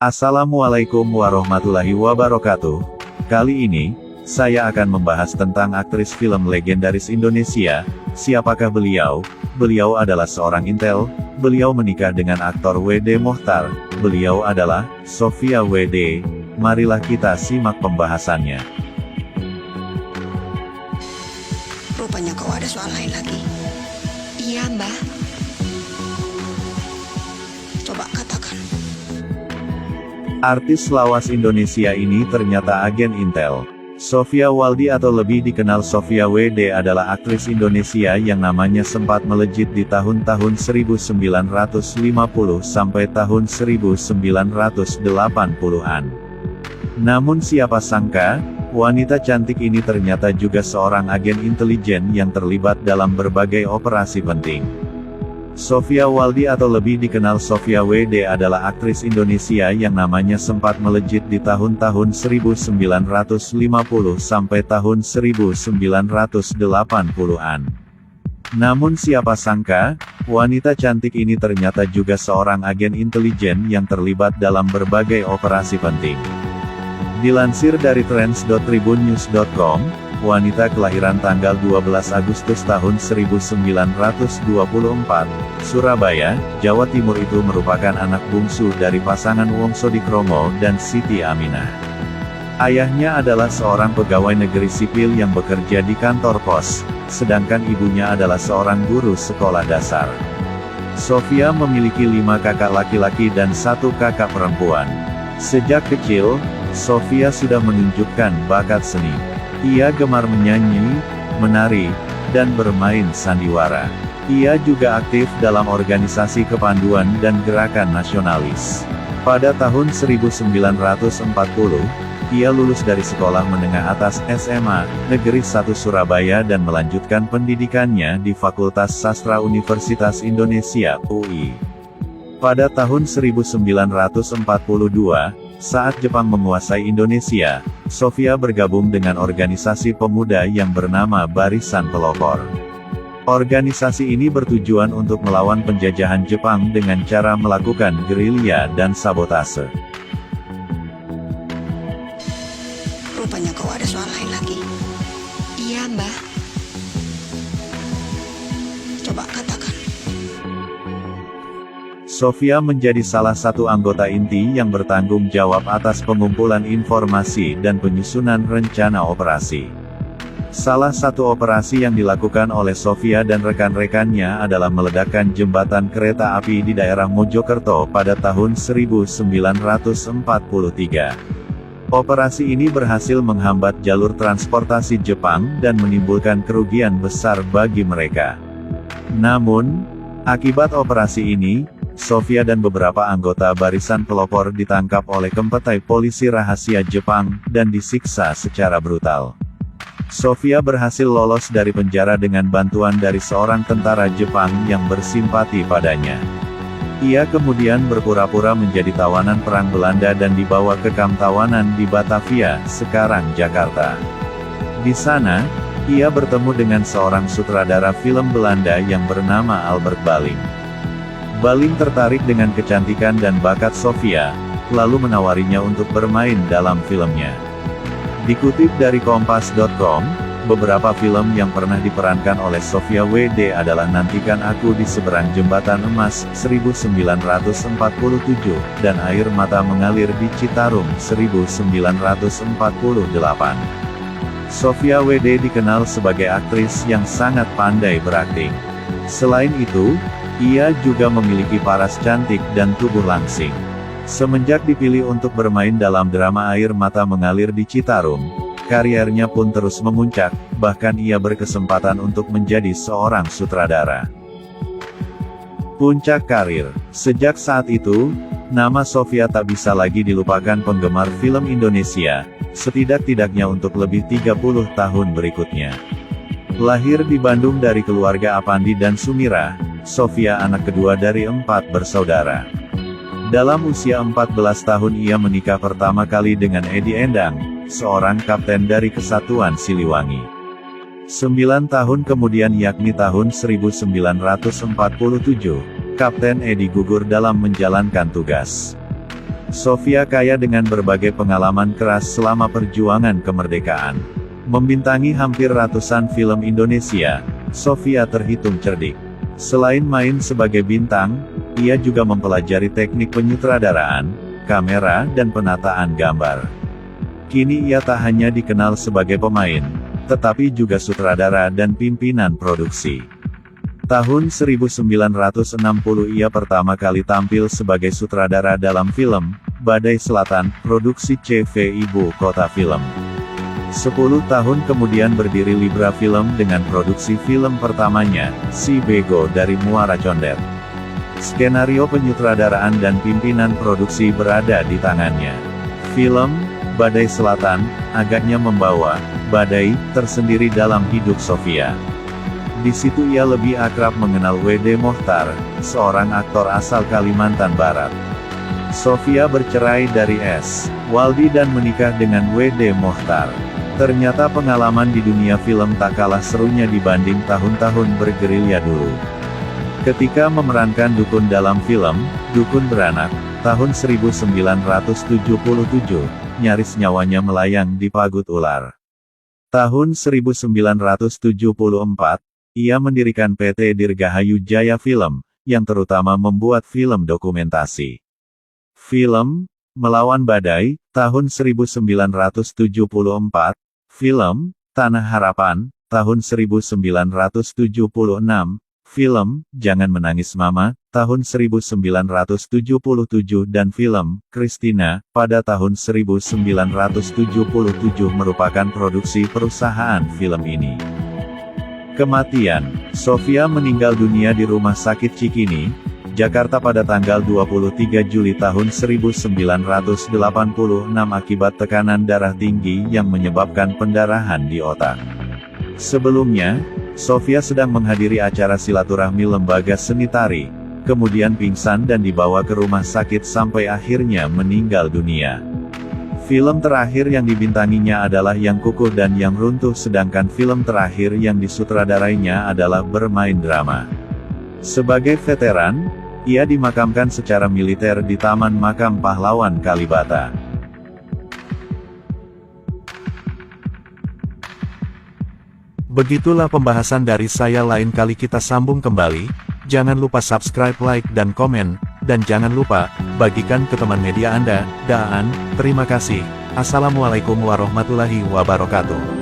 Assalamualaikum warahmatullahi wabarakatuh. Kali ini, saya akan membahas tentang aktris film legendaris Indonesia. Siapakah beliau? Beliau adalah seorang intel, beliau menikah dengan aktor W.D. Mochtar, beliau adalah Sofia W.D. Marilah kita simak pembahasannya. Rupanya kau ada soal lain lagi. Iya, Mbak. Coba katakan. Artis lawas Indonesia ini ternyata agen intel. Sofia Waldi atau lebih dikenal Sofia W.D. adalah aktris Indonesia yang namanya sempat melejit di tahun-tahun 1950 sampai tahun 1980-an. Namun siapa sangka, wanita cantik ini ternyata juga seorang agen intelijen yang terlibat dalam berbagai operasi penting. Sofia Waldi atau lebih dikenal Sofia W.D. adalah aktris Indonesia yang namanya sempat melejit di tahun-tahun 1950 sampai tahun 1980-an. Namun siapa sangka, wanita cantik ini ternyata juga seorang agen intelijen yang terlibat dalam berbagai operasi penting. Dilansir dari trends.tribunnews.com, wanita kelahiran tanggal 12 Agustus tahun 1924, Surabaya, Jawa Timur itu merupakan anak bungsu dari pasangan Wong Sodikromo dan Siti Aminah. Ayahnya adalah seorang pegawai negeri sipil yang bekerja di kantor pos, sedangkan ibunya adalah seorang guru sekolah dasar. Sofia memiliki 5 kakak laki-laki dan 1 kakak perempuan. Sejak kecil, Sofia sudah menunjukkan bakat seni. Ia gemar menyanyi, menari, dan bermain sandiwara. Ia juga aktif dalam organisasi kepanduan dan gerakan nasionalis. Pada tahun 1940, ia lulus dari Sekolah Menengah Atas SMA, Negeri 1 Surabaya dan melanjutkan pendidikannya di Fakultas Sastra Universitas Indonesia, UI. Pada tahun 1942, saat Jepang menguasai Indonesia, Sofia bergabung dengan organisasi pemuda yang bernama Barisan Pelopor. Organisasi ini bertujuan untuk melawan penjajahan Jepang dengan cara melakukan gerilya dan sabotase. Rupanya kau ada soal lain lagi. Iya, Mbak. Coba katakan. Sofia menjadi salah satu anggota inti yang bertanggung jawab atas pengumpulan informasi dan penyusunan rencana operasi. Salah satu operasi yang dilakukan oleh Sofia dan rekan-rekannya adalah meledakkan jembatan kereta api di daerah Mojokerto pada tahun 1943. Operasi ini berhasil menghambat jalur transportasi Jepang dan menimbulkan kerugian besar bagi mereka. Namun, akibat operasi ini, Sofia dan beberapa anggota Barisan Pelopor ditangkap oleh Kempetai Polisi Rahasia Jepang, dan disiksa secara brutal. Sofia berhasil lolos dari penjara dengan bantuan dari seorang tentara Jepang yang bersimpati padanya. Ia kemudian berpura-pura menjadi tawanan Perang Belanda dan dibawa ke kamp tawanan di Batavia, sekarang Jakarta. Di sana, ia bertemu dengan seorang sutradara film Belanda yang bernama Albert Baling. Baling tertarik dengan kecantikan dan bakat Sofia, lalu menawarinya untuk bermain dalam filmnya. Dikutip dari Kompas.com, beberapa film yang pernah diperankan oleh Sofia W.D. adalah Nantikan Aku di Seberang Jembatan Emas, 1947, dan Air Mata Mengalir di Citarum, 1948. Sofia W.D. dikenal sebagai aktris yang sangat pandai berakting. Selain itu, ia juga memiliki paras cantik dan tubuh langsing. Semenjak dipilih untuk bermain dalam drama Air Mata Mengalir di Citarum, kariernya pun terus memuncak, bahkan ia berkesempatan untuk menjadi seorang sutradara. Puncak karir. Sejak saat itu, nama Sofia tak bisa lagi dilupakan penggemar film Indonesia, setidak-tidaknya untuk lebih 30 tahun berikutnya. Lahir di Bandung dari keluarga Apandi dan Sumira, Sofia anak kedua dari 4 bersaudara. Dalam usia 14 tahun ia menikah pertama kali dengan Edi Endang, seorang kapten dari Kesatuan Siliwangi. 9 tahun kemudian yakni tahun 1947, Kapten Edi gugur dalam menjalankan tugas. Sofia kaya dengan berbagai pengalaman keras selama perjuangan kemerdekaan. Membintangi hampir ratusan film Indonesia, Sofia terhitung cerdik. Selain main sebagai bintang, ia juga mempelajari teknik penyutradaraan, kamera dan penataan gambar. Kini ia tak hanya dikenal sebagai pemain, tetapi juga sutradara dan pimpinan produksi. Tahun 1960 ia pertama kali tampil sebagai sutradara dalam film, Badai Selatan, produksi CV Ibu Kota Film. 10 tahun kemudian berdiri Libra Film dengan produksi film pertamanya, Si Bego dari Muara Condet. Skenario penyutradaraan dan pimpinan produksi berada di tangannya. Film, Badai Selatan, agaknya membawa badai tersendiri dalam hidup Sofia. Di situ ia lebih akrab mengenal W.D. Mochtar, seorang aktor asal Kalimantan Barat. Sofia bercerai dari S. Waldi dan menikah dengan W.D. Mochtar. Ternyata pengalaman di dunia film tak kalah serunya dibanding tahun-tahun bergerilya dulu. Ketika memerankan dukun dalam film, Dukun Beranak, tahun 1977, nyaris nyawanya melayang di pagut ular. Tahun 1974, ia mendirikan PT Dirgahayu Jaya Film, yang terutama membuat film dokumentasi. Film, Melawan Badai, tahun 1974, film, Tanah Harapan, tahun 1976, film, Jangan Menangis Mama, tahun 1977 dan film, Christina, pada tahun 1977 merupakan produksi perusahaan film ini. Kematian, Sofia meninggal dunia di Rumah Sakit Cikini, Jakarta pada tanggal 23 Juli tahun 1986 akibat tekanan darah tinggi yang menyebabkan pendarahan di otak. Sebelumnya, Sofia sedang menghadiri acara silaturahmi lembaga seni tari, kemudian pingsan dan dibawa ke rumah sakit sampai akhirnya meninggal dunia. Film terakhir yang dibintanginya adalah Yang Kukuh dan Yang Runtuh, sedangkan film terakhir yang disutradarainya adalah Bermain Drama. Sebagai veteran, ia dimakamkan secara militer di Taman Makam Pahlawan Kalibata. Begitulah pembahasan dari saya, lain kali kita sambung kembali. Jangan lupa subscribe, like, dan komen. Dan jangan lupa, bagikan ke teman media Anda. Terima kasih. Assalamualaikum warahmatullahi wabarakatuh.